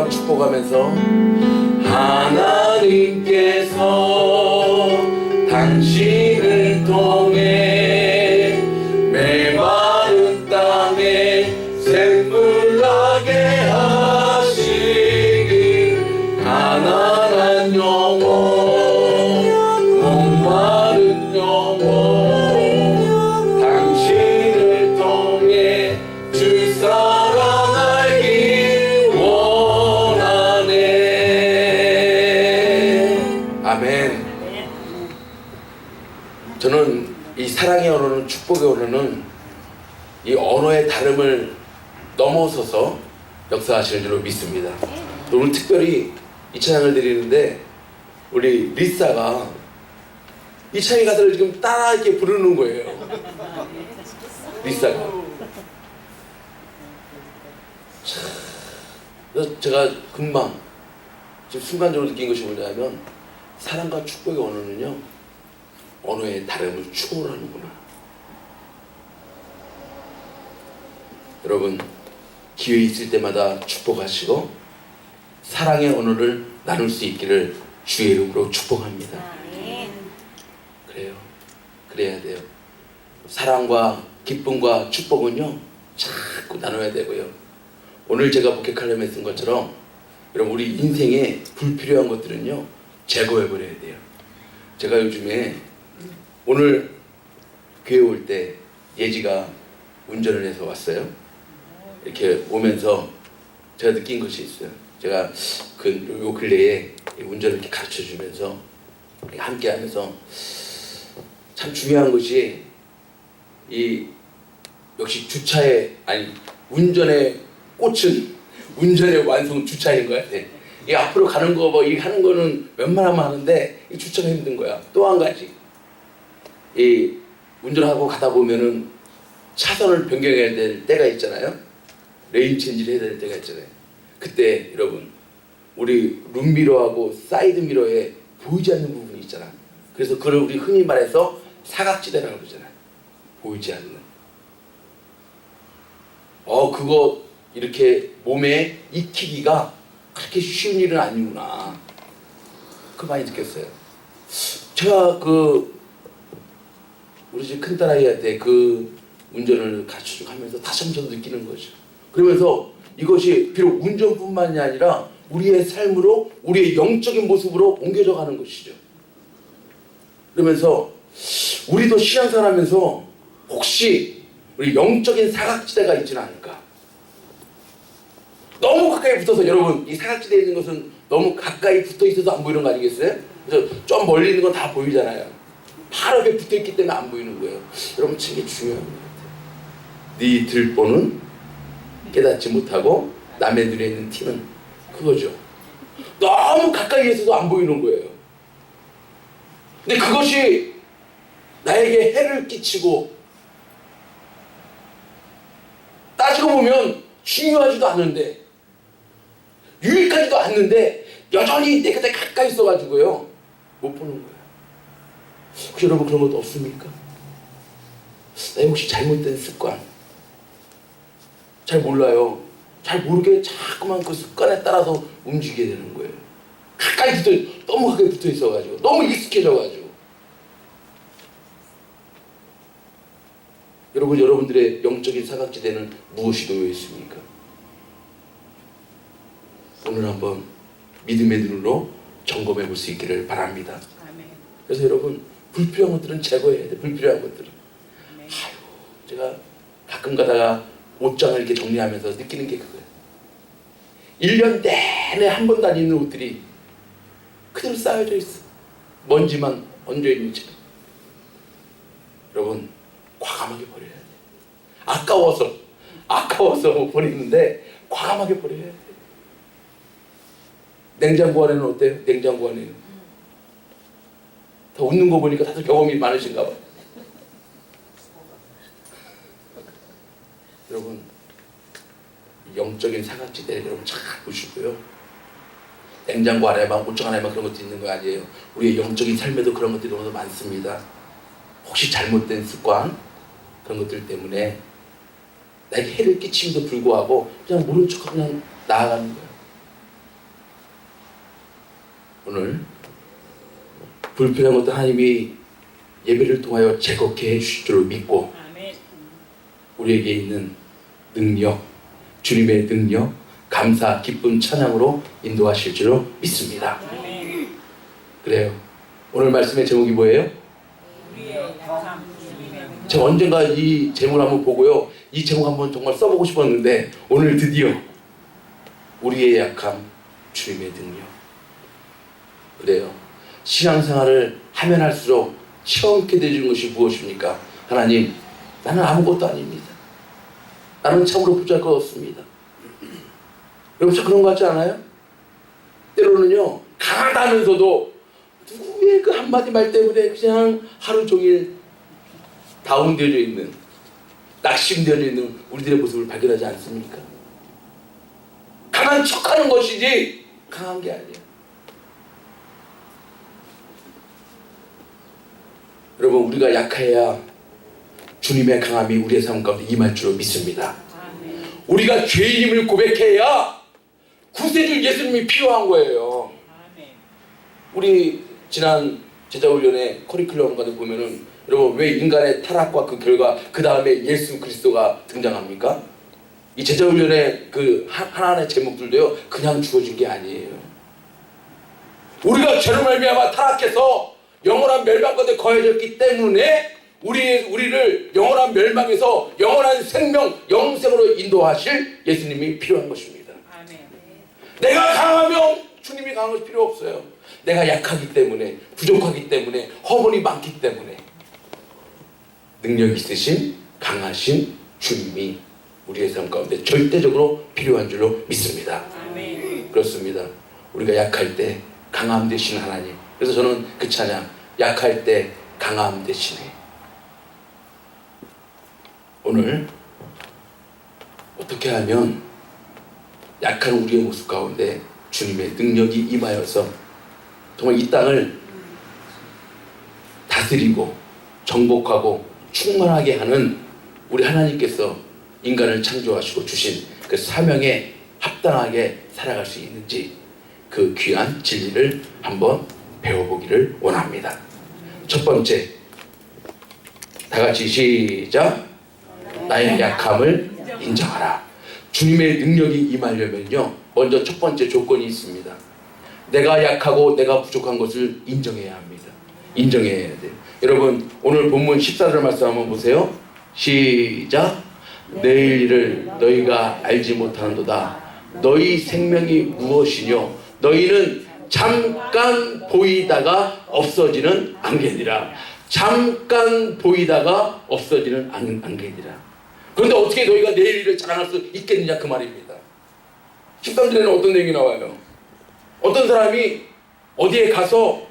축복하면서 하나님께서 당신을 통해 메마른 땅에 샘물 나게 하시기 가난한 영혼 목마른 영혼 당신을 통해 주 사랑 알기 원하네. 아멘. 저는 이 사랑의 언어는 축복의 언어는 이 언어의 다름을 넘어서서 역사하시는 줄로 믿습니다. 오늘 특별히 이 찬양을 드리는데 우리 리사가 이 찬양 가사를 지금 따라 이렇게 부르는 거예요. 리사가. 그래서 제가 금방 지금 순간적으로 느낀 것이 뭐냐면 사랑과 축복의 언어는요 언어의 다름을 추월하는구나. 여러분 기회 있을 때마다 축복하시고 사랑의 언어를 나눌 수 있기를 주의 이름으로 축복합니다. 그래요. 그래야 돼요. 사랑과 기쁨과 축복은요 자꾸 나눠야 되고요. 오늘 제가 목회칼럼에 쓴 것처럼 여러분 우리 인생에 불필요한 것들은요 제거해버려야 돼요. 제가 요즘에 오늘 교회 올 때 예지가 운전을 해서 왔어요. 이렇게 오면서 제가 느낀 것이 있어요. 제가 요 근래에 운전을 이렇게 가르쳐 주면서 함께 하면서 참 중요한 것이 이 역시 주차의 아니 운전의 꽃은 운전의 완성 주차인 거야. 이 앞으로 가는 거 뭐 이 하는 거는 웬만하면 하는데 이 주차가 힘든 거야. 또 한 가지 이 운전하고 가다 보면은 차선을 변경해야 될 때가 있잖아요. 레인 체인지를 해야 될 때가 있잖아요. 그때 여러분 우리 룸미러하고 사이드 미러에 보이지 않는 부분이 있잖아. 그래서 그걸 우리 흔히 말해서 사각지대라고 그러잖아요. 보이지 않는. 그거 이렇게 몸에 익히기가 그렇게 쉬운 일은 아니구나. 그 많이 느꼈어요. 제가 우리 집 큰딸아이한테 그 운전을 가르쳐주고 하면서 다시 한번 저도 느끼는 거죠. 그러면서 이것이 비록 운전뿐만이 아니라 우리의 삶으로 우리의 영적인 모습으로 옮겨져 가는 것이죠. 그러면서 우리도 신앙생활하면서 혹시 우리 영적인 사각지대가 있지는 않을까. 너무 가까이 붙어서 여러분 이 사각지대에 있는 것은 너무 가까이 붙어 있어서 안 보이는 거 아니겠어요? 그래서 좀 멀리 있는 건 다 보이잖아요. 바로 옆에 붙어 있기 때문에 안 보이는 거예요. 여러분 되게 중요한 것 같아요. 네 들보는 깨닫지 못하고 남의 눈에 있는 티는 그거죠. 너무 가까이 있어도 안 보이는 거예요. 근데 그것이 나에게 해를 끼치고 따지고 보면 중요하지도 않은데 유익하지도 않는데 여전히 내 곁에 가까이 있어가지고요 못 보는 거예요. 혹시 여러분 그런 것도 없습니까? 나 혹시 잘못된 습관 잘 몰라요. 잘 모르게 자꾸만 그 습관에 따라서 움직이게 되는 거예요. 너무 가까이 붙어 있어가지고 너무 익숙해져가지고. 여러분들의 영적인 사각지대는 무엇이 놓여 있습니까? 오늘 한번 믿음의 눈으로 점검해 볼 수 있기를 바랍니다. 그래서 여러분 불필요한 것들은 제거해야 돼. 불필요한 것들은. 제가 가끔 가다가 옷장을 이렇게 정리하면서 느끼는 게 그거예요. 1년 내내 한 번도 안 입는 옷들이 그대로 쌓여져 있어. 먼지만 얹어 있는 채. 여러분, 과감하게 버려야 돼. 아까워서 버리는데 과감하게 버려야 돼. 냉장고 안에는 어때요? 냉장고 안에는 다 웃는 거 보니까 다들 경험이 많으신가 봐. 여러분, 영적인 사각지대를 여러분 잘 보시고요. 냉장고 안에만, 옷장 안에만 그런 것도 있는 거 아니에요. 우리의 영적인 삶에도 그런 것들이 너무 많습니다. 혹시 잘못된 습관, 그런 것들 때문에 나에게 해를 끼침에도 불구하고 그냥 모른 척하고 그냥 나아가는 거예요. 오늘 불필요한 것도 하나님이 예배를 통하여 제거케 해주실 줄로 믿고, 우리에게 있는 능력, 주님의 능력, 감사, 기쁨, 찬양으로 인도하실 줄로 믿습니다. 그래요. 오늘 말씀의 제목이 뭐예요? 제가 언젠가 이 제목을 한번 보고요, 이 제목 한번 정말 써보고 싶었는데 오늘 드디어 우리의 약함, 주님의 능력. 그래요. 신앙생활을 하면 할수록 체험케 되는 것이 무엇입니까? 하나님, 나는 아무것도 아닙니다. 나는 참으로 부족할 것 없습니다. 여러분, 저 그런 거 같지 않아요? 때로는요, 강하다면서도 누구의 그 한마디 말 때문에 그냥 하루 종일 다운되어져 있는, 낙심되어져 있는 우리들의 모습을 발견하지 않습니까? 강한 척하는 것이지 강한 게 아니에요. 여러분, 우리가 약해야 주님의 강함이 우리의 삶 가운데 임할 줄로 믿습니다. 우리가 죄인임을 고백해야 구세주 예수님이 필요한 거예요. 우리 지난 제자훈련의 커리큘럼 가운데 보면은, 여러분, 왜 인간의 타락과 그 결과 그 다음에 예수 그리스도가 등장합니까? 이 제자훈련의 그 하나하나의 제목들도요, 그냥 주어진 게 아니에요. 우리가 죄로 말미암아 타락해서 영원한 멸망 가운데 거해졌기 때문에 우리를 영원한 멸망에서 영원한 생명, 영생으로 인도하실 예수님이 필요한 것입니다. 아멘. 내가 강하면 주님이 강한 것이 필요 없어요. 내가 약하기 때문에, 부족하기 때문에, 허물이 많기 때문에 능력 있으신, 강하신 주님이 우리의 삶 가운데 절대적으로 필요한 줄로 믿습니다. 아멘. 그렇습니다. 우리가 약할 때 강함 되신 하나님. 그래서 저는 그 찬양, 약할 때 강함 되시네. 오늘 어떻게 하면 약한 우리의 모습 가운데 주님의 능력이 임하여서 정말 이 땅을 다스리고 정복하고 충만하게 하는 우리 하나님께서 인간을 창조하시고 주신 그 사명에 합당하게 살아갈 수 있는지, 그 귀한 진리를 한번 배워보기를 원합니다. 첫 번째, 다 같이 시작. 나의 약함을 인정하라. 주님의 능력이 임하려면요, 먼저 첫 번째 조건이 있습니다. 내가 약하고 내가 부족한 것을 인정해야 합니다. 인정해야 돼요. 여러분, 오늘 본문 14절 말씀 한번 보세요. 시작. 내일 일을 너희가 알지 못하는도다. 너희 생명이 무엇이뇨? 너희는 잠깐 보이다가 없어지는 안개니라. 잠깐 보이다가 없어지는 안개니라. 그런데 어떻게 너희가 내일 일을 자랑할 수 있겠느냐, 그 말입니다. 13절에는 어떤 내용이 나와요? 어떤 사람이 어디에 가서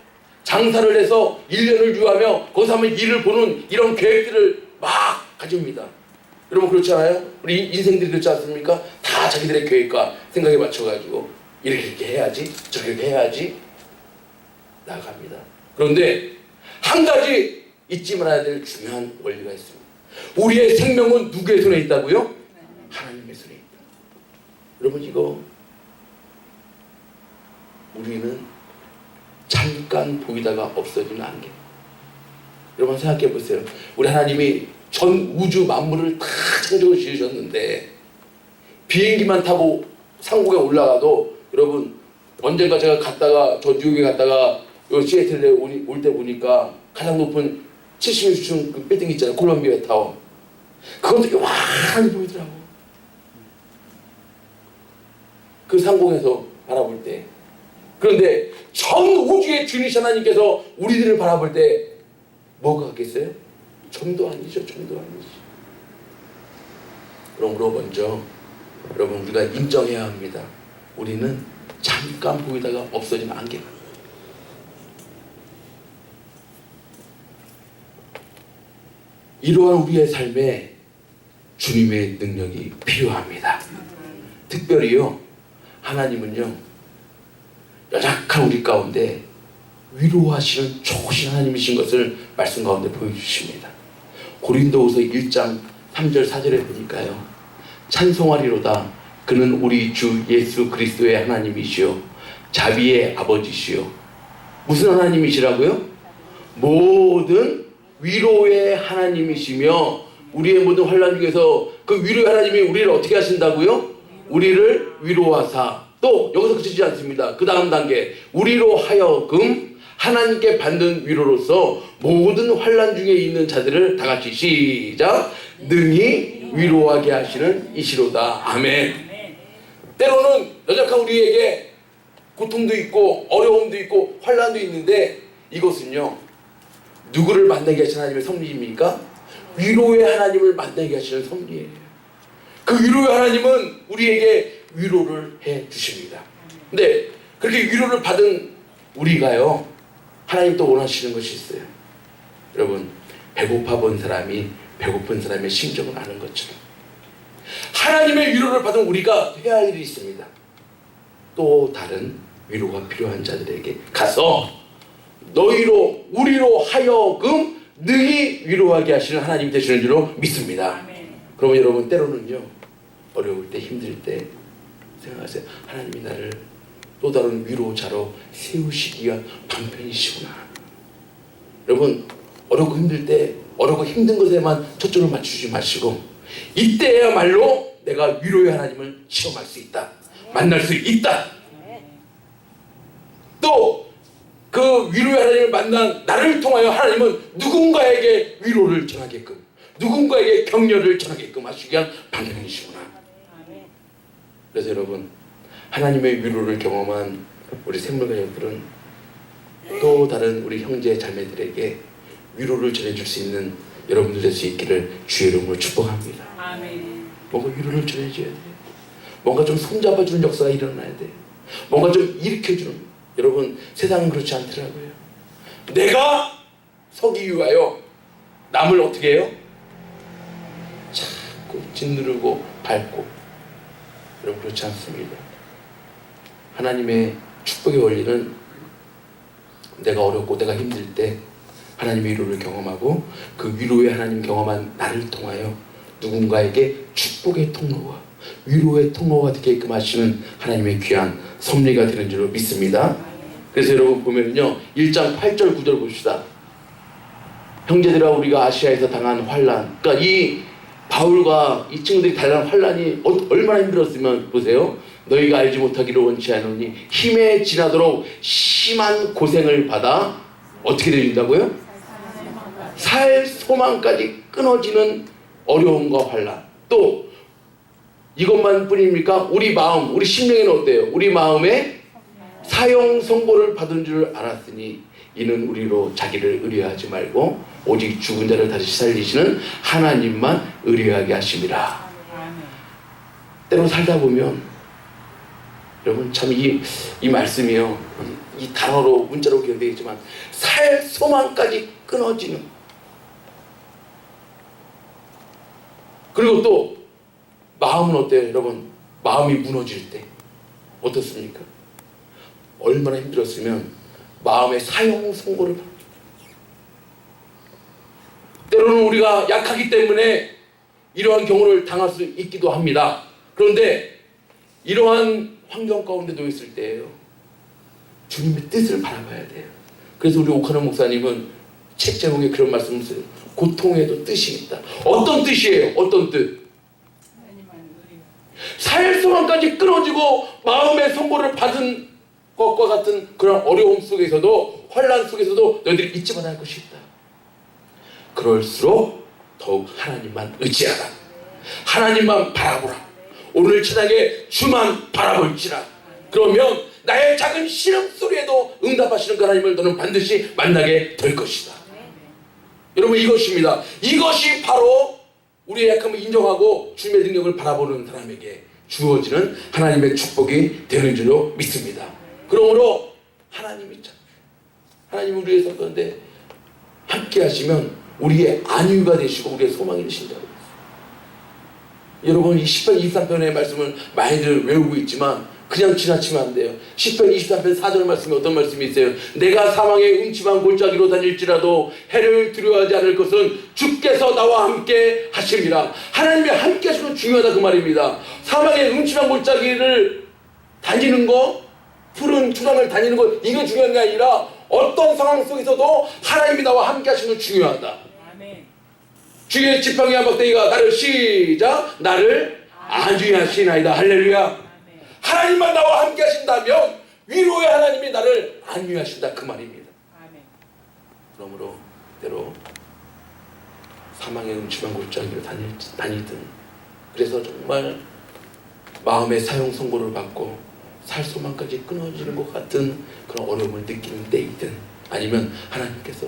장사를 해서 1년을 유하며 거기서 한번 일을 보는 이런 계획들을 막 가집니다. 여러분, 그렇지 않아요? 우리 인생들이 그렇지 않습니까? 다 자기들의 계획과 생각에 맞춰가지고 이렇게 해야지, 저렇게 해야지 나아갑니다. 그런데 한 가지 잊지 말아야 될 중요한 원리가 있습니다. 우리의 생명은 누구의 손에 있다고요? 하나님의 손에 있다. 여러분, 이거 우리는 잠깐 보이다가 없어지는 안개. 여러분, 생각해 보세요. 우리 하나님이 전 우주 만물을 다 창조를 지으셨는데 비행기만 타고 상공에 올라가도, 여러분, 언젠가 제가 갔다가 저 뉴욕에 갔다가 요 시애틀에 올 때 보니까 가장 높은 76층 그 빌딩 있잖아요. 콜롬비아 타워. 그건 되게 환히 보이더라고. 그 상공에서 바라볼 때. 그런데 전 우주 주인이신 하나님께서 우리들을 바라볼 때 뭐가 같겠어요? 좀도 아니죠. 좀도 아니죠. 그러므로 먼저 여러분 우리가 인정해야 합니다. 우리는 잠깐 보이다가 없어지면 안개. 이러한 우리의 삶에 주님의 능력이 필요합니다. 특별히요, 하나님은요, 연약한 우리 가운데 위로하시는 좋으신 하나님이신 것을 말씀 가운데 보여주십니다. 고린도후서 1장 3절 4절에 보니까요, 찬송하리로다 그는 우리 주 예수 그리스도의 하나님이시요 자비의 아버지시요. 무슨 하나님이시라고요? 모든 위로의 하나님이시며 우리의 모든 환난 중에서 그 위로의 하나님이 우리를 어떻게 하신다고요? 우리를 위로하사, 또 여기서 그치지 않습니다. 그 다음 단계, 우리로 하여금 하나님께 받는 위로로서 모든 환난 중에 있는 자들을 다 같이 시작, 능히 위로하게 하시는 이시로다. 아멘. 때로는 연약한 우리에게 고통도 있고 어려움도 있고 환난도 있는데, 이것은요 누구를 만나게 하시는 하나님의 섭리입니까? 위로의 하나님을 만나게 하시는 섭리예요. 그 위로의 하나님은 우리에게 위로를 해 주십니다. 근데 그렇게 위로를 받은 우리가요, 하나님 또 원하시는 것이 있어요. 여러분, 배고파 본 사람이 배고픈 사람의 심정을 아는 것처럼 하나님의 위로를 받은 우리가 해야 할 일이 있습니다. 또 다른 위로가 필요한 자들에게 가서 너희로 우리로 하여금 능히 위로하게 하시는 하나님 되시는 줄로 믿습니다. 그러면 여러분, 때로는요 어려울 때 힘들 때 생각하세요. 하나님이 나를 또 다른 위로자로 세우시기 위한 방편이시구나. 여러분, 어렵고 힘들 때 어렵고 힘든 것에만 초점을 맞추지 마시고 이때야말로 내가 위로의 하나님을 체험할 수 있다, 만날 수 있다. 또 그 위로의 하나님을 만난 나를 통하여 하나님은 누군가에게 위로를 전하게끔, 누군가에게 격려를 전하게끔 하시기 위한 방편이시구나. 그래서 여러분, 하나님의 위로를 경험한 우리 생물가족들은 또 다른 우리 형제 자매들에게 위로를 전해줄 수 있는 여러분들 될 수 있기를 주의 이름으로 축복합니다. 뭔가 위로를 전해줘야 돼요. 뭔가 좀 손잡아주는 역사가 일어나야 돼요. 뭔가 좀 일으켜주는. 여러분, 세상은 그렇지 않더라고요. 내가 서기 위하여 남을 어떻게 해요? 자꾸 짓누르고 밟고. 여러분, 그렇지 않습니다. 하나님의 축복의 원리는 내가 어렵고 내가 힘들 때 하나님의 위로를 경험하고 그 위로의 하나님 경험한 나를 통하여 누군가에게 축복의 통로와 위로의 통로가 되게끔 하시는 하나님의 귀한 섭리가 되는 줄로 믿습니다. 그래서 여러분 보면요, 1장 8절 9절 봅시다. 형제들아, 우리가 아시아에서 당한 환난, 그러니까 이 바울과 이 친구들이 당한 환난이 얼마나 힘들었으면 보세요. 너희가 알지 못하기를 원치 않으니 힘에 지나도록 심한 고생을 받아 어떻게 되어진다고요? 살 소망까지 끊어지는 어려움과 환난. 또 이것만 뿐입니까? 우리 마음, 우리 심령에는 어때요? 우리 마음에 사형 선고를 받은 줄 알았으니 이는 우리로 자기를 의뢰하지 말고 오직 죽은 자를 다시 살리시는 하나님만 의뢰하게 하심이라. 때로 살다 보면 여러분, 참 이 말씀이요, 이 단어로 문자로 기억되겠지만 살 소망까지 끊어지는. 그리고 또 마음은 어때요 여러분? 마음이 무너질 때 어떻습니까? 얼마나 힘들었으면 마음의 사형 선고를 받죠. 때로는 우리가 약하기 때문에 이러한 경우를 당할 수 있기도 합니다. 그런데 이러한 환경 가운데 놓였을 때예요, 주님의 뜻을 바라봐야 돼요. 그래서 우리 오카노 목사님은 책 제목에 그런 말씀을 써요. 고통에도 뜻이 있다. 어떤 뜻이에요? 어떤 뜻? 살 소망까지 끊어지고 마음의 선고를 받은 것과 같은 그런 어려움 속에서도, 환난 속에서도 너희들이 잊지 말아야 할 것이 있다. 그럴수록 더욱 하나님만 의지하라. 하나님만 바라보라. 오늘 천하에 주만 바라볼지라. 그러면 나의 작은 신음소리에도 응답하시는 그 하나님을 너는 반드시 만나게 될 것이다. 여러분, 이것입니다. 이것이 바로 우리의 약함을 인정하고 주님의 능력을 바라보는 사람에게 주어지는 하나님의 축복이 되는 줄로 믿습니다. 그러므로 하나님이 우리를 위해서 그런데 함께 하시면 우리의 안위가 되시고 우리의 소망이 되신다고. 여러분, 이 10편 23편의 말씀을 많이들 외우고 있지만 그냥 지나치면 안 돼요. 10편 23편 4절 말씀에 어떤 말씀이 있어요? 내가 사망의 음침한 골짜기로 다닐지라도 해를 두려워하지 않을 것은 주께서 나와 함께 하심이라. 하나님이 함께 하시면 중요하다, 그 말입니다. 사망의 음침한 골짜기를 다니는 거, 푸른 초장을 다니는 거, 이거 중요한 게 아니라 어떤 상황 속에서도 하나님이 나와 함께 하시면 중요하다. 아멘. 주의 지팡이 한 박대기가 나를 시작 나를 안위하시나이다. 할렐루야. 하나님만 나와 함께 하신다면 위로의 하나님이 나를 안위하신다, 그 말입니다. 아멘. 그러므로 때로 사망의 음침한 골짜기로 다니든, 그래서 정말 마음의 사형 선고를 받고 살 소망까지 끊어지는 것 같은 그런 어려움을 느끼는 때이든, 아니면 하나님께서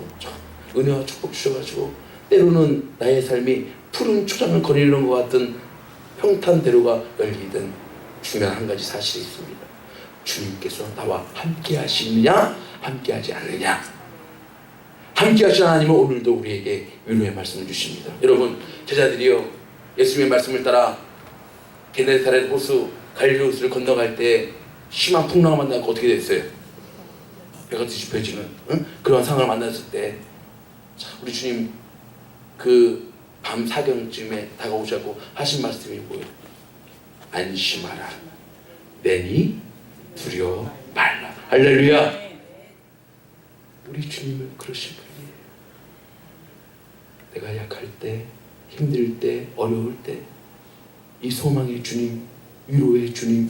은혜와 축복 주셔가지고 때로는 나의 삶이 푸른 초장을 거닐는 것 같은 평탄대로가 열리든, 중요한 한 가지 사실이 있습니다. 주님께서 나와 함께 하시느냐 함께 하지 않느냐. 함께 하시는 하나님은 오늘도 우리에게 위로의 말씀을 주십니다. 여러분, 제자들이요, 예수님의 말씀을 따라 게네사렛 호수 갈릴리 호수를 건너갈 때 심한 풍랑을 만나고 어떻게 됐어요? 배가 뒤집혀지는 그런 상황을 만났을 때, 우리 주님 그 밤 사경쯤에 다가오셔서 하신 말씀이 뭐예요? 안심하라, 내니 두려워 말라. 할렐루야. 우리 주님은 그러신 분이에요. 내가 약할 때, 힘들 때, 어려울 때 이 소망의 주님, 위로의 주님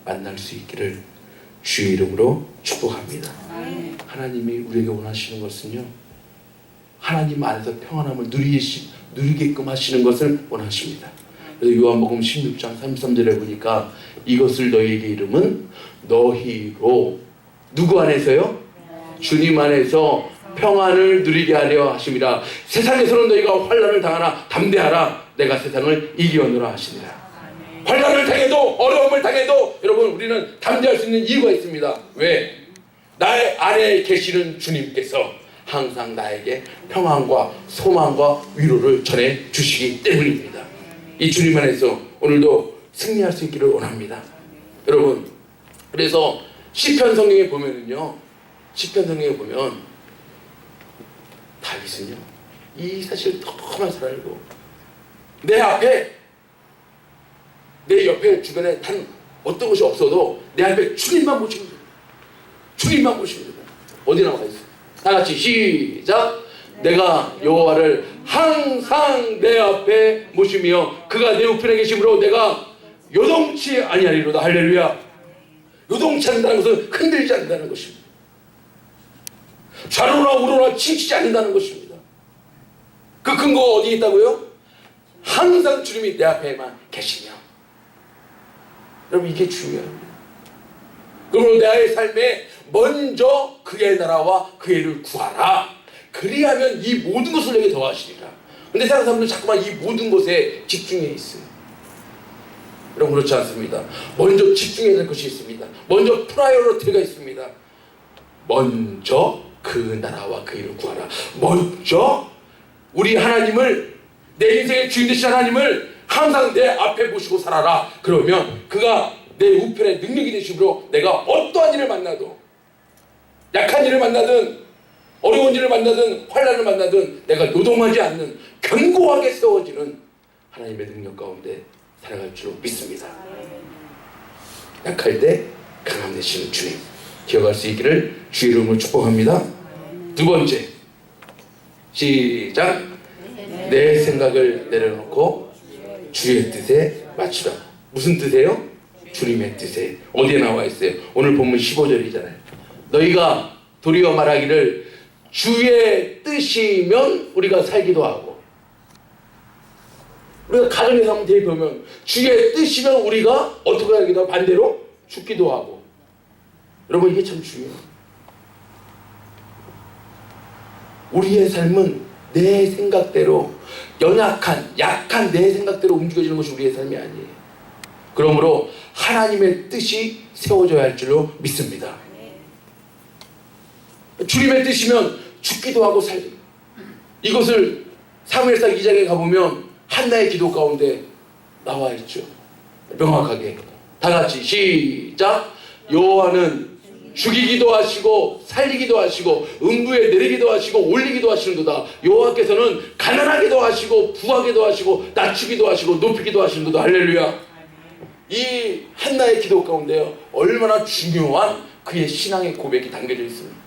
만날 수 있기를 주의 이름으로 축복합니다. 하나님이 우리에게 원하시는 것은요, 하나님 안에서 평안함을 누리게끔 하시는 것을 원하십니다. 그래서 요한복음 16장 33절에 보니까 이것을 너희에게 이름은 너희로, 누구 안에서요? 주님 안에서 평안을 누리게 하려 하심이라. 세상에서는 너희가 환난을 당하나 담대하라, 내가 세상을 이기었노라 하시니라. 환난을 당해도, 어려움을 당해도 여러분, 우리는 담대할 수 있는 이유가 있습니다. 왜? 나의 안에 계시는 주님께서 항상 나에게 평안과 소망과 위로를 전해 주시기 때문입니다. 이 주님 안에서 오늘도 승리할 수 있기를 원합니다. 여러분, 그래서 시편 성경에 보면은요, 시편 성경에 보면 다윗은요, 이 사실을 너무나 잘 알고 내 앞에, 내 옆에 주변에 단 어떤 것이 없어도 내 앞에 주님만 보시면 됩니다. 주님만 보시면 됩니다. 어디 나와 있어요? 다 같이 시작. 내가 여호와를 항상 내 앞에 모시며 그가 내 우편에 계심으로 내가 요동치 아니하리로다. 할렐루야. 요동치 않는다는 것은 흔들리지 않는다는 것입니다. 좌로나 우로나 치우치지 않는다는 것입니다. 그 근거가 어디 있다고요? 항상 주님이 내 앞에만 계시며. 여러분, 이게 중요합니다. 그러므로 나의 삶에 먼저 그의 나라와 그의 일을 구하라. 그리하면 이 모든 것을 내게 더하시리라. 근데 세상 사람들은 자꾸만 이 모든 것에 집중해 있어요. 여러분, 그렇지 않습니다. 먼저 집중해야 될 것이 있습니다. 먼저 프라이어리티가 있습니다. 먼저 그 나라와 그 일을 구하라. 먼저 우리 하나님을, 내 인생의 주인 되신 하나님을 항상 내 앞에 보시고 살아라. 그러면 그가 내 우편의 능력이 되심으로 내가 어떠한 일을 만나도, 약한 일을 만나든 어려운 일을 만나든 환난을 만나든 내가 요동하지 않는 견고하게 세워지는 하나님의 능력 가운데 살아갈 줄 믿습니다. 약할 때 강함 되시는 주님 기억할 수 있기를 주의 이름으로 축복합니다. 두 번째, 시작. 내 생각을 내려놓고 주의 뜻에 맞추라. 무슨 뜻이에요? 주님의 뜻에. 어디에 나와 있어요? 오늘 본문 15절이잖아요. 너희가 도리어 말하기를 주의 뜻이면 우리가 살기도 하고, 우리가 가정에서 한번 대입하면 주의 뜻이면 우리가 어떻게 하기도 하고 반대로 죽기도 하고. 여러분, 이게 참 중요해요. 우리의 삶은 내 생각대로, 약한 내 생각대로 움직여지는 것이 우리의 삶이 아니에요. 그러므로 하나님의 뜻이 세워져야 할 줄로 믿습니다. 주님의 뜻이면 죽기도 하고 살기도. 이것을 사무엘상 2장에 가보면 한나의 기도 가운데 나와 있죠. 명확하게 다 같이 시작. 여호와는 죽이기도 하시고 살리기도 하시고 음부에 내리기도 하시고 올리기도 하시는도다. 여호와께서는 가난하게도 하시고 부하게도 하시고 낮추기도 하시고 높이기도 하시는도다. 할렐루야. 이 한나의 기도 가운데요, 얼마나 중요한 그의 신앙의 고백이 담겨져 있습니다.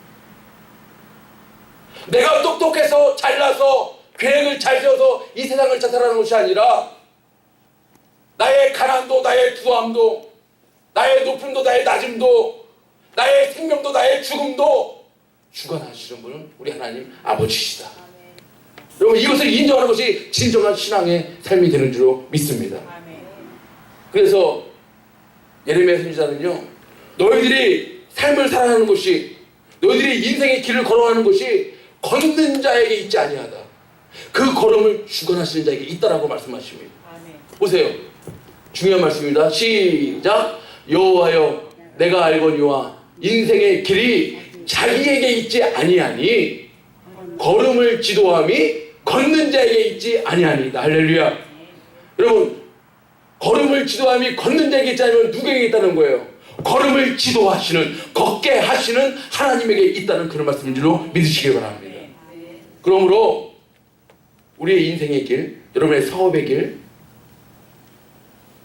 내가 똑똑해서 잘나서 계획을 잘 세워서 이 세상을 자살하는 것이 아니라 나의 가난도 나의 부함도 나의 높음도 나의 낮음도 나의 생명도 나의 죽음도 주관하시는 분은 우리 하나님 아버지시다. 여러분, 이것을 인정하는 것이 진정한 신앙의 삶이 되는 줄로 믿습니다. 그래서 예레미야 선지자는요, 너희들이 삶을 살아가는 것이, 너희들이 인생의 길을 걸어가는 것이 걷는 자에게 있지 아니하다. 그 걸음을 주관하시는 자에게 있다라고 말씀하십니다. 보세요, 중요한 말씀입니다. 시작. 여호와여, 내가 알거니와 인생의 길이 자기에게 있지 아니하니 걸음을 지도함이 걷는 자에게 있지 아니하니이다. 할렐루야. 여러분, 걸음을 지도함이 걷는 자에게 있지 않으면 누구에게 있다는 거예요? 걸음을 지도하시는, 걷게 하시는 하나님에게 있다는 그런 말씀인 줄로 믿으시기 바랍니다. 그러므로 우리의 인생의 길, 여러분의 사업의 길,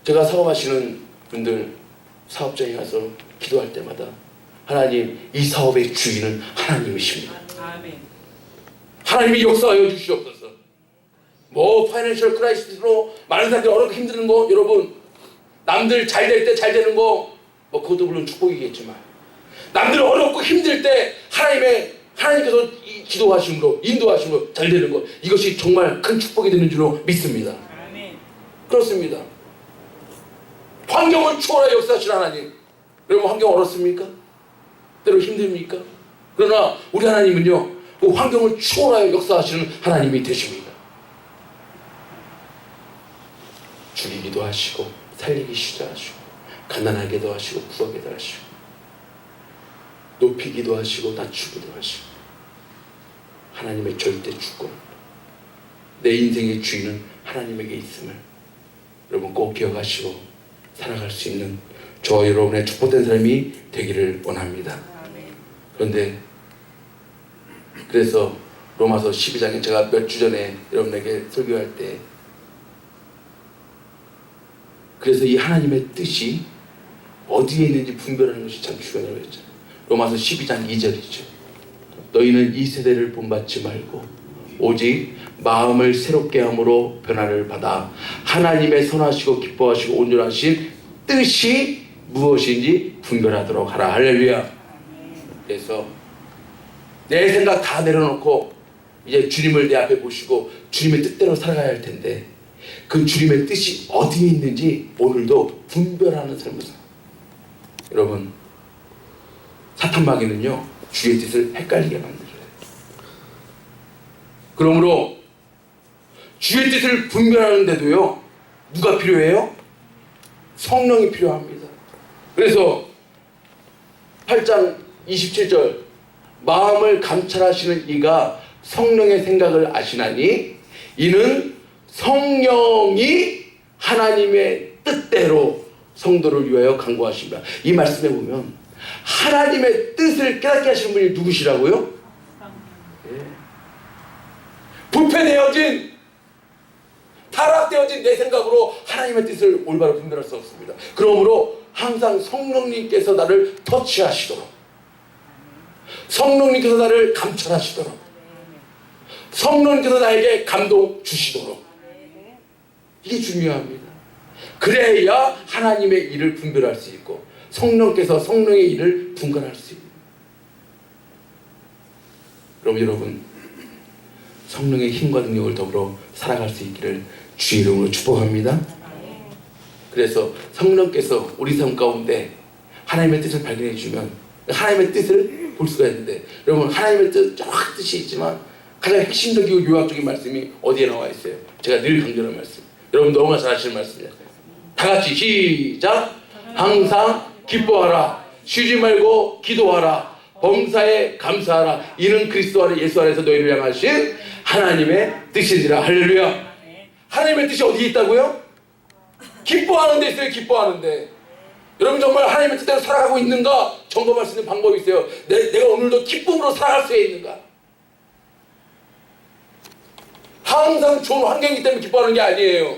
제가 사업하시는 분들 사업장에 가서 기도할 때마다 하나님, 이 사업의 주인은 하나님이십니다. 하나님이 역사하여 주시옵소서. 뭐 파이낸셜 크라이시스로 많은 사람들이 어렵고 힘드는 거, 여러분, 남들 잘 될 때 잘 되는 거, 뭐 그것도 물론 축복이겠지만, 남들 어렵고 힘들 때 하나님께서 기도하심으로 인도하심으로 잘 되는 것, 이것이 정말 큰 축복이 되는 줄로 믿습니다. 그렇습니다. 환경을 초월하여 역사하시는 하나님, 여러분, 환경 어렵습니까? 때로 힘듭니까? 그러나 우리 하나님은요, 그 환경을 초월하여 역사하시는 하나님이 되십니다. 죽이기도 하시고 살리기도 하시고 가난하게도 하시고 부하게도 하시고 높이기도 하시고 낮추기도 하시고, 하나님의 절대 주권, 내 인생의 주인은 하나님에게 있음을 여러분 꼭 기억하시고 살아갈 수 있는 저와 여러분의 축복된 삶이 되기를 원합니다. 그런데 그래서 로마서 12장에 제가 몇 주 전에 여러분에게 설교할 때, 그래서 이 하나님의 뜻이 어디에 있는지 분별하는 것이 참 중요하다고 했잖아요. 로마서 12장 2절이죠. 너희는 이 세대를 본받지 말고 오직 마음을 새롭게 함으로 변화를 받아 하나님의 선하시고 기뻐하시고 온전하신 뜻이 무엇인지 분별하도록 하라. 할렐루야. 그래서 내 생각 다 내려놓고 이제 주님을 내 앞에 모시고 주님의 뜻대로 살아가야 할 텐데, 그 주님의 뜻이 어디에 있는지 오늘도 분별하는 삶을 살아요. 여러분, 사탄 마귀는요, 주의 뜻을 헷갈리게 만들어요. 그러므로 주의 뜻을 분별하는데도요, 누가 필요해요? 성령이 필요합니다. 그래서 8장 27절, 마음을 감찰하시는 이가 성령의 생각을 아시나니 이는 성령이 하나님의 뜻대로 성도를 위하여 간구하십니다. 이 말씀에 보면 하나님의 뜻을 깨닫게 하시는 분이 누구시라고요? 예. 부패되어진, 타락되어진 내 생각으로 하나님의 뜻을 올바로 분별할 수 없습니다. 그러므로 항상 성령님께서 나를 터치하시도록, 성령님께서 나를 감찰하시도록, 성령님께서 나에게 감동 주시도록, 이게 중요합니다. 그래야 하나님의 일을 분별할 수 있고 성령께서 성령의 일을 분간할 수 있고. 그럼 여러분, 성령의 힘과 능력을 더불어 살아갈 수 있기를 주의 이름으로 축복합니다. 그래서 성령께서 우리 삶 가운데 하나님의 뜻을 발견해 주면 하나님의 뜻을 볼 수가 있는데, 여러분 하나님의 여러 뜻이 있지만 가장 핵심적이고 요약적인 말씀이 어디에 나와 있어요? 제가 늘 강조하는 말씀, 여러분 너무나 잘 아시는 말씀이에요. 다 같이 시작. 항상 기뻐하라. 쉬지 말고 기도하라. 범사에 감사하라. 이는 그리스도 안에 예수 안에서 너희를 향하신 하나님의 뜻이니라. 할렐루야. 하나님의 뜻이 어디에 있다고요? 기뻐하는 데 있어요. 기뻐하는데. 여러분 정말 하나님의 뜻대로 살아가고 있는가 점검할 수 있는 방법이 있어요. 내가 오늘도 기쁨으로 살아갈 수 있는가. 항상 좋은 환경이기 때문에 기뻐하는 게 아니에요.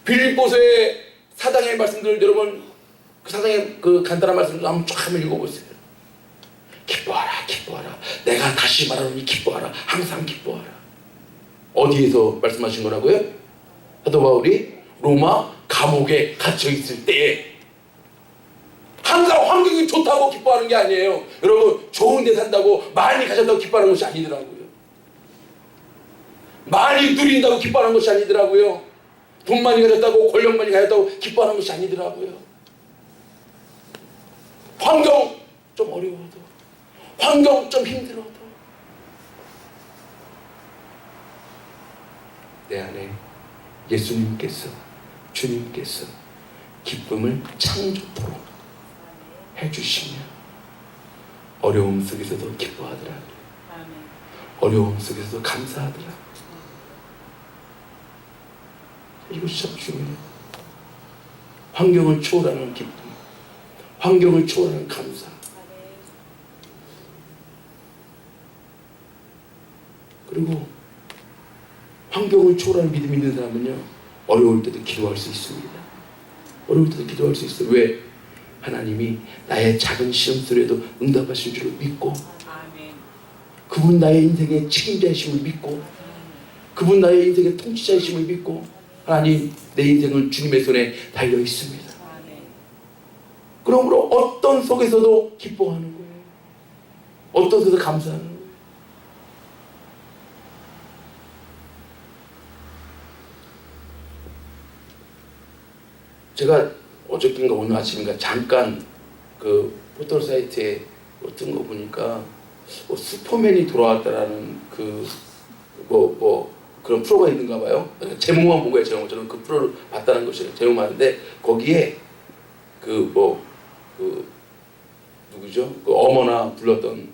빌립보서의 사장의 말씀들, 여러분 그 사장의 그 간단한 말씀을 한번 쫙 한번 읽어보세요. 기뻐하라, 기뻐하라. 내가 다시 말하노니 기뻐하라. 항상 기뻐하라. 어디에서 말씀하신 거라고요? 사도 바울이 로마 감옥에 갇혀 있을 때에. 항상 환경이 좋다고 기뻐하는 게 아니에요. 여러분 좋은 데 산다고 많이 가졌다고 기뻐하는 것이 아니더라고요. 많이 누린다고 기뻐하는 것이 아니더라고요. 돈 많이 가졌다고 권력 많이 가졌다고 기뻐하는 것이 아니더라고요. 환경 좀 어려워도, 환경 좀 힘들어도 내 안에 예수님께서, 주님께서 기쁨을 창조토록 해주시며 어려움 속에서도 기뻐하더라. 어려움 속에서도 감사하더라. 이것이 참 중요해요. 환경을 초월하는 기쁨, 환경을 초월하는 감사. 그리고 환경을 초월하는 믿음이 있는 사람은요, 어려울 때도 기도할 수 있습니다. 어려울 때도 기도할 수 있어요. 왜? 하나님이 나의 작은 시험 속에도 응답하실 줄을 믿고, 그분 나의 인생의 책임자이심을 믿고, 그분 나의 인생의 통치자이심을 믿고, 하나님 내 인생은 주님의 손에 달려 있습니다. 그러므로 어떤 속에서도 기뻐하는 거예요. 어떤 속에서 감사하는 거예요. 제가 어저께인가 오늘 아침인가 잠깐 그 포털 사이트에 뜬 거 보니까 슈퍼맨이 돌아왔다라는 그런 프로가 있는가 봐요. 제목만 본 거예요. 저는 그 프로를 봤다는 것이 제목만 하는데, 거기에 누구죠? 그 어머나 불렀던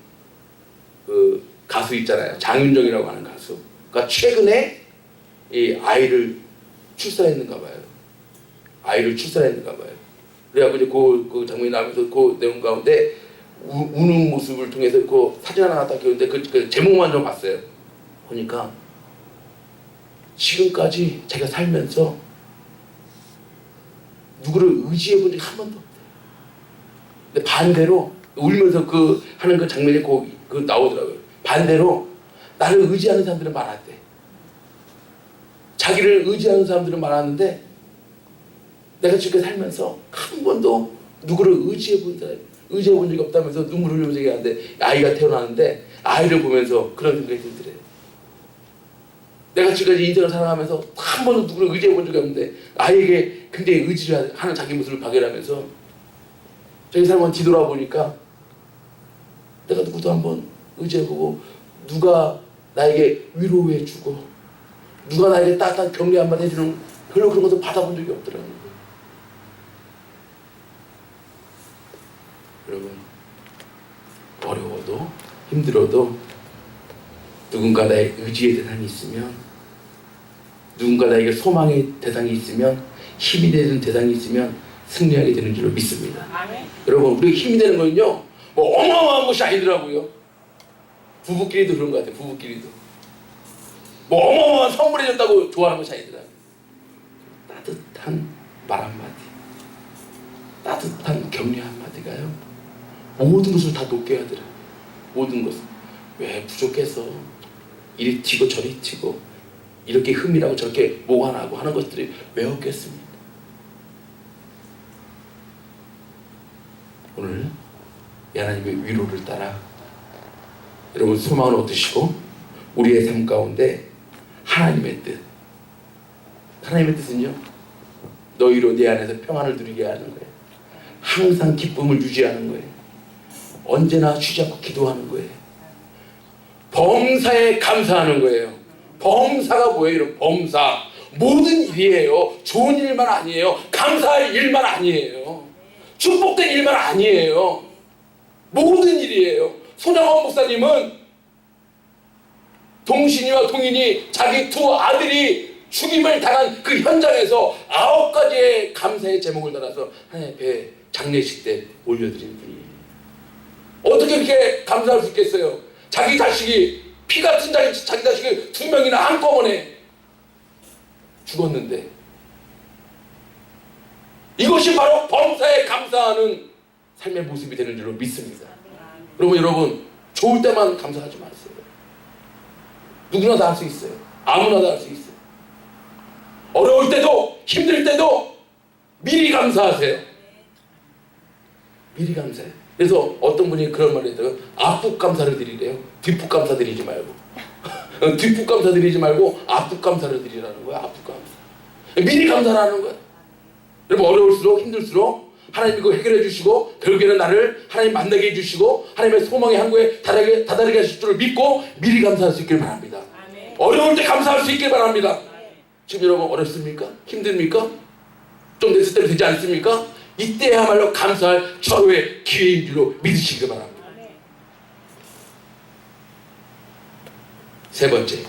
그 가수 있잖아요. 장윤정이라고 하는 가수가 최근에 이 아이를 출산했는가 봐요. 아이를 출산했는가 봐요. 그래갖고 이제 그 장면이 나오면서 그 내용 가운데 우는 모습을 통해서 그 사진 하나 갖다 끼웠는데 그 제목만 좀 봤어요. 보니까 지금까지 제가 살면서 누구를 의지해 본 적이 한 번도 없대요. 근데 반대로 울면서 그 하는 그 장면이 그 나오더라고요. 반대로 나를 의지하는 사람들은 많았대. 자기를 의지하는 사람들은 많았는데 내가 지금 살면서 한 번도 누구를 의지해 본 적이 없다면서 눈물을 흘리면서 얘기하는데, 아이가 태어나는데 아이를 보면서 그런 생각이 들더래요. 내가 지금까지 인생을 살아가면서 한 번도 누구를 의지해 본 적이 없는데 아이에게 굉장히 의지를 하는 자기 모습을 발견하면서 자기 삶을 뒤돌아보니까 내가 누구도 한번 의지해보고, 누가 나에게 위로해주고 누가 나에게 따뜻한 격려 한마디 해주는 별로 그런 것도 받아본 적이 없더라고요. 여러분 어려워도 힘들어도 누군가 나의 의지의 대상이 있으면, 누군가 나에게 소망의 대상이 있으면, 힘이 되는 대상이 있으면 승리하게 되는 줄로 믿습니다. 아멘. 여러분 우리가 힘이 되는 거는요 뭐 어마어마한 것이 아니더라고요. 부부끼리도 그런 것 같아요. 부부끼리도 뭐 어마어마한 선물해 줬다고 좋아하는 것이 아니더라고요. 따뜻한 말 한마디, 따뜻한 격려 한마디가요 모든 것을 다 높게 하더라. 모든 것을. 왜 부족해서 이리 튀고 저리 튀고 이렇게 흠이라고 저렇게 모관하고 하는 것들이 왜 없겠습니까? 오늘 하나님의 위로를 따라 여러분 소망을 얻으시고 우리의 삶 가운데 하나님의 뜻, 하나님의 뜻은요 너희로 내 안에서 평안을 누리게 하는 거예요. 항상 기쁨을 유지하는 거예요. 언제나 쉬지 않고 기도하는 거예요. 범사에 감사하는 거예요. 범사가 뭐예요? 이런 범사. 모든 일이에요. 좋은 일만 아니에요. 감사할 일만 아니에요. 축복된 일만 아니에요. 모든 일이에요. 손양원 목사님은 동신이와 동인이 자기 두 아들이 죽임을 당한 그 현장에서 9가지의 감사의 제목을 달아서 하나님 앞에 장례식 때 올려드린 분이에요. 어떻게 그렇게 감사할 수 있겠어요? 자기 자식이 피 같은 자기 자식이 2명이나 한꺼번에 죽었는데, 이것이 바로 범사에 감사하는 삶의 모습이 되는 줄로 믿습니다. 그러면 여러분, 좋을 때만 감사하지 마세요. 누구나 다 할 수 있어요. 아무나 다 할 수 있어요. 어려울 때도 힘들 때도 미리 감사하세요. 미리 감사해요. 그래서 어떤 분이 그런 말을 했다고요. 앞북 감사를 드리래요. 뒷북 감사 드리지 말고. 뒷북 감사 드리지 말고 앞북 감사를 드리라는 거야. 앞북 감사. 미리 감사하는 거야. 여러분, 어려울수록 힘들수록 하나님이 그거 해결해 주시고 결국에는 나를 하나님 만나게 해주시고 하나님의 소망의 항구에 다다르게 하실 줄을 믿고 미리 감사할 수 있길 바랍니다. 아멘. 어려울 때 감사할 수 있길 바랍니다. 아멘. 지금 여러분 어렵습니까? 힘듭니까? 좀 됐을 때는 되지 않습니까? 이때야말로 감사할 절호의 기회인 줄로 믿으시길 바랍니다. 아멘. 세 번째,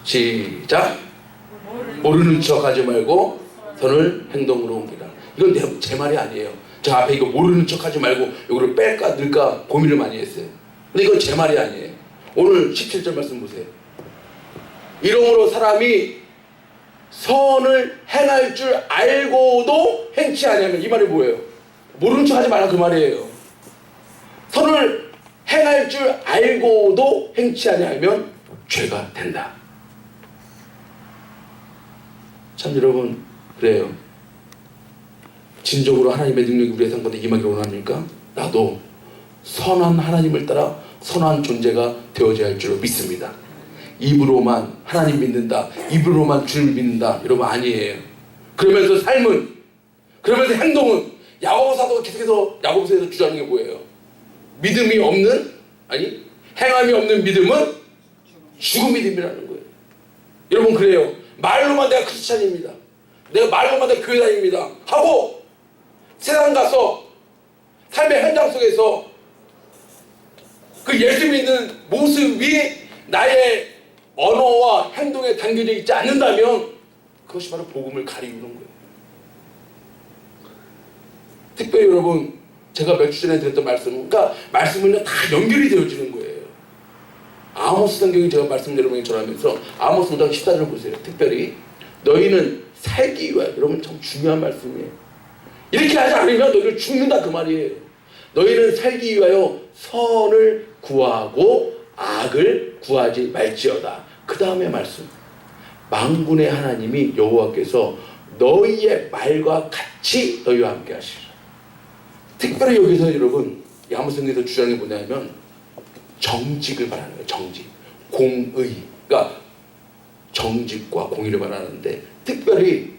시작. 모르는 척 하지 말고 선을 행동으로 옮기라. 이건 제 말이 아니에요. 저 앞에 이거 모르는 척 하지 말고 이거를 뺄까 넣을까 고민을 많이 했어요. 근데 이건 제 말이 아니에요. 오늘 17절 말씀 보세요. 이러므로 사람이 선을 행할 줄 알고도 행치 아니하면, 이 말이 뭐예요? 모르는 척 하지 말라 그 말이에요. 선을 행할 줄 알고도 행치 아니하면 죄가 된다. 참 여러분, 그래요. 진정으로 하나님의 능력이 우리의 삶 가운데 임하기를 원합니까? 나도 선한 하나님을 따라 선한 존재가 되어져야 할 줄로 믿습니다. 입으로만 하나님 믿는다, 입으로만 주님을 믿는다, 여러분 아니에요. 그러면서 삶은, 그러면서 행동은, 야고보서도 계속해서 야고보서에서 주장하는 게 뭐예요? 믿음이 없는, 아니 행함이 없는 믿음은 죽은 믿음이라는 거예요. 여러분 그래요. 말로만 내가 크리스찬입니다, 내가 말로만 내가 교회 다닙니다 하고 세상 가서 삶의 현장 속에서 그 예수 믿는 모습이 나의 언어와 행동에 담겨져 있지 않는다면 그것이 바로 복음을 가리우는 거예요. 특별히 여러분, 제가 몇 주 전에 드렸던 말씀, 그러니까 말씀은 다 연결이 되어지는 거예요. 아모스 성경이 제가 말씀 여러분에게 전하면서 아모스 5장 14절 보세요. 특별히 너희는 살기 위하여, 여러분 참 중요한 말씀이에요. 이렇게 하지 않으면 너희는 죽는다 그 말이에요. 너희는 살기 위하여 선을 구하고 악을 구하지 말지어다. 그 다음에 말씀, 만군의 하나님이 여호와께서 너희의 말과 같이 너희와 함께 하시리라. 특별히 여기서 여러분 이 아모스 성경에서 주장이 뭐냐면 정직을 말하는 거예요. 정직, 공의, 그러니까 정직과 공의를 말하는데, 특별히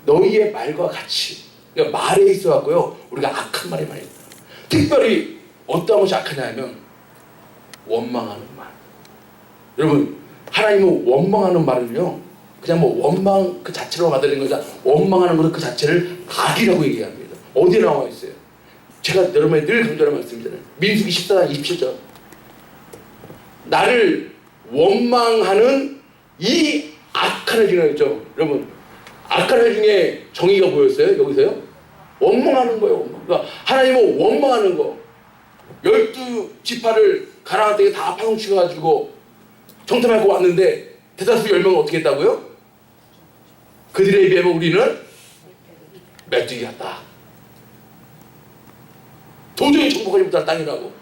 너희의 말과 같이, 그러니까 말에 있어 갖고요 우리가 악한 말이 많이 있다. 특별히 어떤 것이 악하냐면 원망하는 말. 여러분, 하나님은 원망하는 말은요 그냥 뭐 원망 그 자체로 받아들이는 거죠. 원망하는 것은 그 자체를 악이라고 얘기합니다. 어디에 나와 있어요? 제가 여러분에게 늘 강조하는 말씀이잖아요. 민수기 14장 27절. 나를 원망하는 이 악한 애 중에 있죠. 여러분, 악한 애 중에 정의가 뭐였어요? 여기서요? 원망하는 거예요. 원망. 그러니까 하나님은 원망하는 거. 12지파를 가나안 땅에 다 파송시켜가지고 정탐하고 왔는데 대다수 10명은 어떻게 했다고요? 그들에 비하면 우리는 메뚜기 같다. 도저히 정복하지 못할 땅이라고.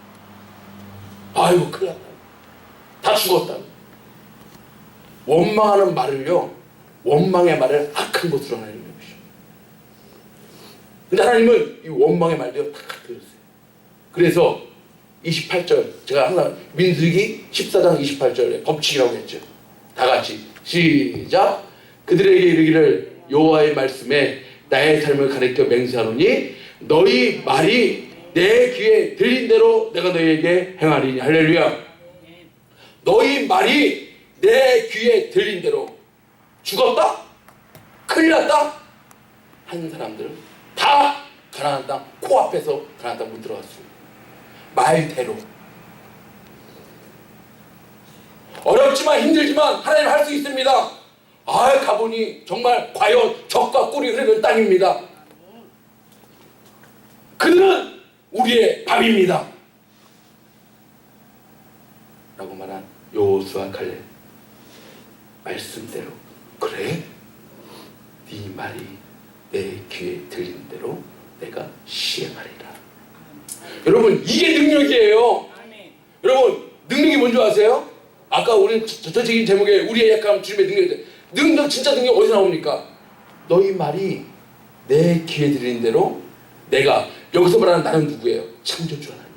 아이고 큰일 났다. 다 죽었다. 원망하는 말을요, 원망의 말을 악한 것으로 하나님이 여기죠. 근데 하나님은 이 원망의 말도요 다 들었어요. 그래서 28절, 제가 항상 민수기 14장 28절에 법칙이라고 했죠. 다 같이 시작. 그들에게 이르기를 여호와의 말씀에 나의 삶을 가리켜 맹세하노니 너희 말이 내 귀에 들린 대로 내가 너희에게 행하리니. 할렐루야. 너희 말이 내 귀에 들린 대로. 죽었다? 큰일 났다? 하는 사람들은 다 가나안 땅 코앞에서 가나안 땅 못 들어갔습니다. 말대로. 어렵지만 힘들지만 하나님 할 수 있습니다. 가보니 정말 과연 젖과 꿀이 흐르는 땅입니다. 그들은 우리의 밥입니다. 라고 말한 여호수아 갈렙 말씀대로, 그래? 네 말이 내 귀에 들린 대로 내가 시행하리라. 여러분, 이게 능력이에요. 여러분, 능력이 뭔지 아세요? 아까 우리 전체적인 제목에 우리의 약함 주님의 능력이, 능력, 진짜 능력 어디서 나옵니까? 너희 말이 내 귀에 들린 대로 내가, 여기서 말하는 나는 누구예요? 창조주 하나님,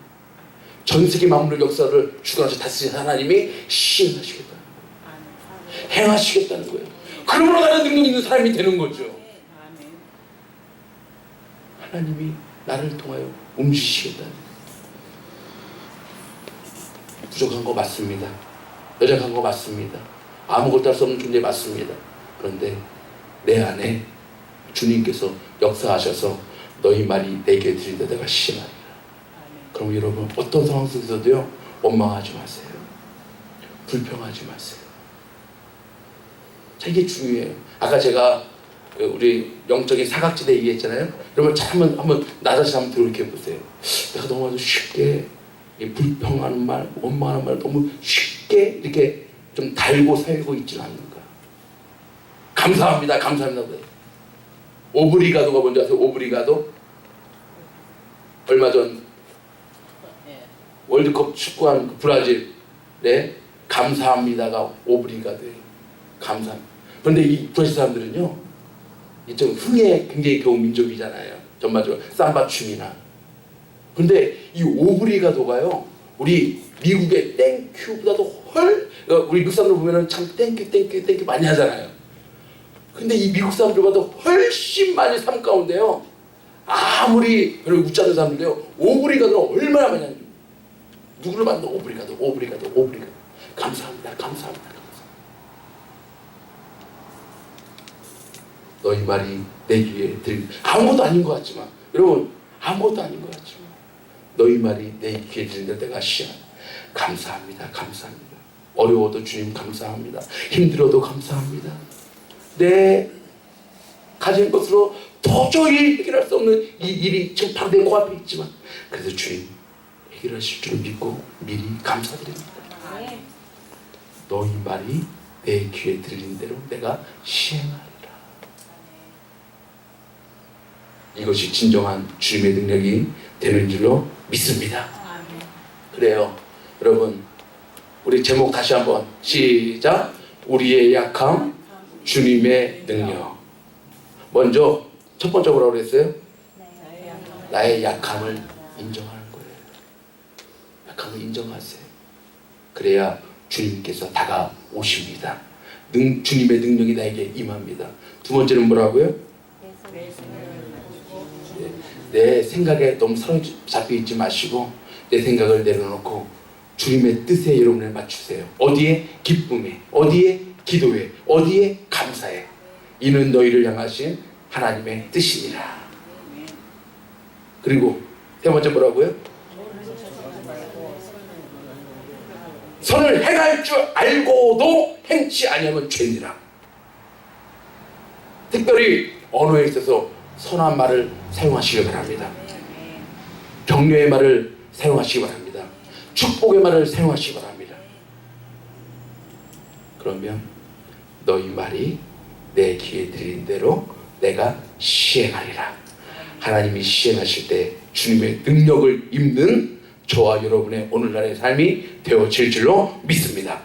전세계 만물의 역사를 주관하셔 다스리는 하나님이 시행하시겠다는 거예요. 행하시겠다는 거예요. 그러므로 나는 능력 있는 사람이 되는 거죠. 하나님이 나를 통하여 움직이시겠다는 거예요. 부족한 거 맞습니다. 연약한 거 맞습니다. 아무것도 할 수 없는 존재 맞습니다. 그런데 내 안에 주님께서 역사하셔서 너희 말이 내게 들린다 내가 시행하리라. 그럼 여러분, 어떤 상황 속에서도요, 원망하지 마세요. 불평하지 마세요. 자, 이게 중요해요. 아까 제가 우리 영적인 사각지대 얘기했잖아요. 여러분, 한번 나 자신 한번 돌이켜 보세요. 내가 너무 쉽게 이 불평하는 말, 원망하는 말 너무 쉽게 이렇게 좀 달고 살고 있지는 않는가. 감사합니다, 감사합니다. 오브리가도가 뭔지 아세요? 오브리가도? 얼마 전 월드컵 축구한 그 브라질에 감사합니다가 오브리가도예요. 감사합니다. 그런데 이 브라질 사람들은요, 좀 흥에 굉장히 겨운 민족이잖아요. 전반적으로 삼바 춤이나. 그런데 이 오브리가도가요, 우리 미국의 땡큐보다도 우리 미국 사람들 보면은 참 땡큐 많이 하잖아요. 근데 이 미국 사람들보다 훨씬 많이 삶 가운데요, 아무리 별로 웃지 않는 사람들도요, 오브리가도를 얼마나 많이 하는지. 누구를 만나? 오브리가도. 감사합니다. 너희 말이 내 귀에 들리, 아무것도 아닌 것 같지만, 여러분, 아무것도 아닌 것 같지만 너희 말이 내 귀에 들린다 내가 시한. 감사합니다. 어려워도 주님 감사합니다. 힘들어도 감사합니다. 내 가진 것으로 도저히 해결할 수 없는 이 일이 지금 바로 내 코앞에 있지만, 그래도 주님 해결하실 줄 믿고 미리 감사드립니다. 너희 말이 내 귀에 들린 대로 내가 시행하리라. 이것이 진정한 주님의 능력이 되는 줄로 믿습니다. 그래요. 여러분, 우리 제목 다시 한번 시작. 우리의 약함, 주님의 능력. 먼저 첫 번째 뭐라고 그랬어요? 나의 약함을 인정하는 거예요. 약함을 인정하세요. 그래야 주님께서 다가오십니다. 주님의 능력이 나에게 임합니다. 두 번째는 뭐라고요? 내 생각에 너무 사로잡혀 있지 마시고 내 생각을 내려놓고 주님의 뜻에 여러분을 맞추세요. 어디에? 기쁨에, 어디에? 기도에, 어디에? 감사에. 이는 너희를 향하신 하나님의 뜻이니라. 그리고 세 번째 뭐라고요? 선을 행할 줄 알고도 행치 아니하면 죄니라. 특별히 언어에 있어서 선한 말을 사용하시기 바랍니다. 격려의 말을 사용하시기 바랍니다. 축복의 말을 사용하시기 바랍니다. 그러면 너희 말이 내 귀에 들린 대로 내가 시행하리라. 하나님이 시행하실 때 주님의 능력을 입는 저와 여러분의 오늘날의 삶이 되어질 줄로 믿습니다.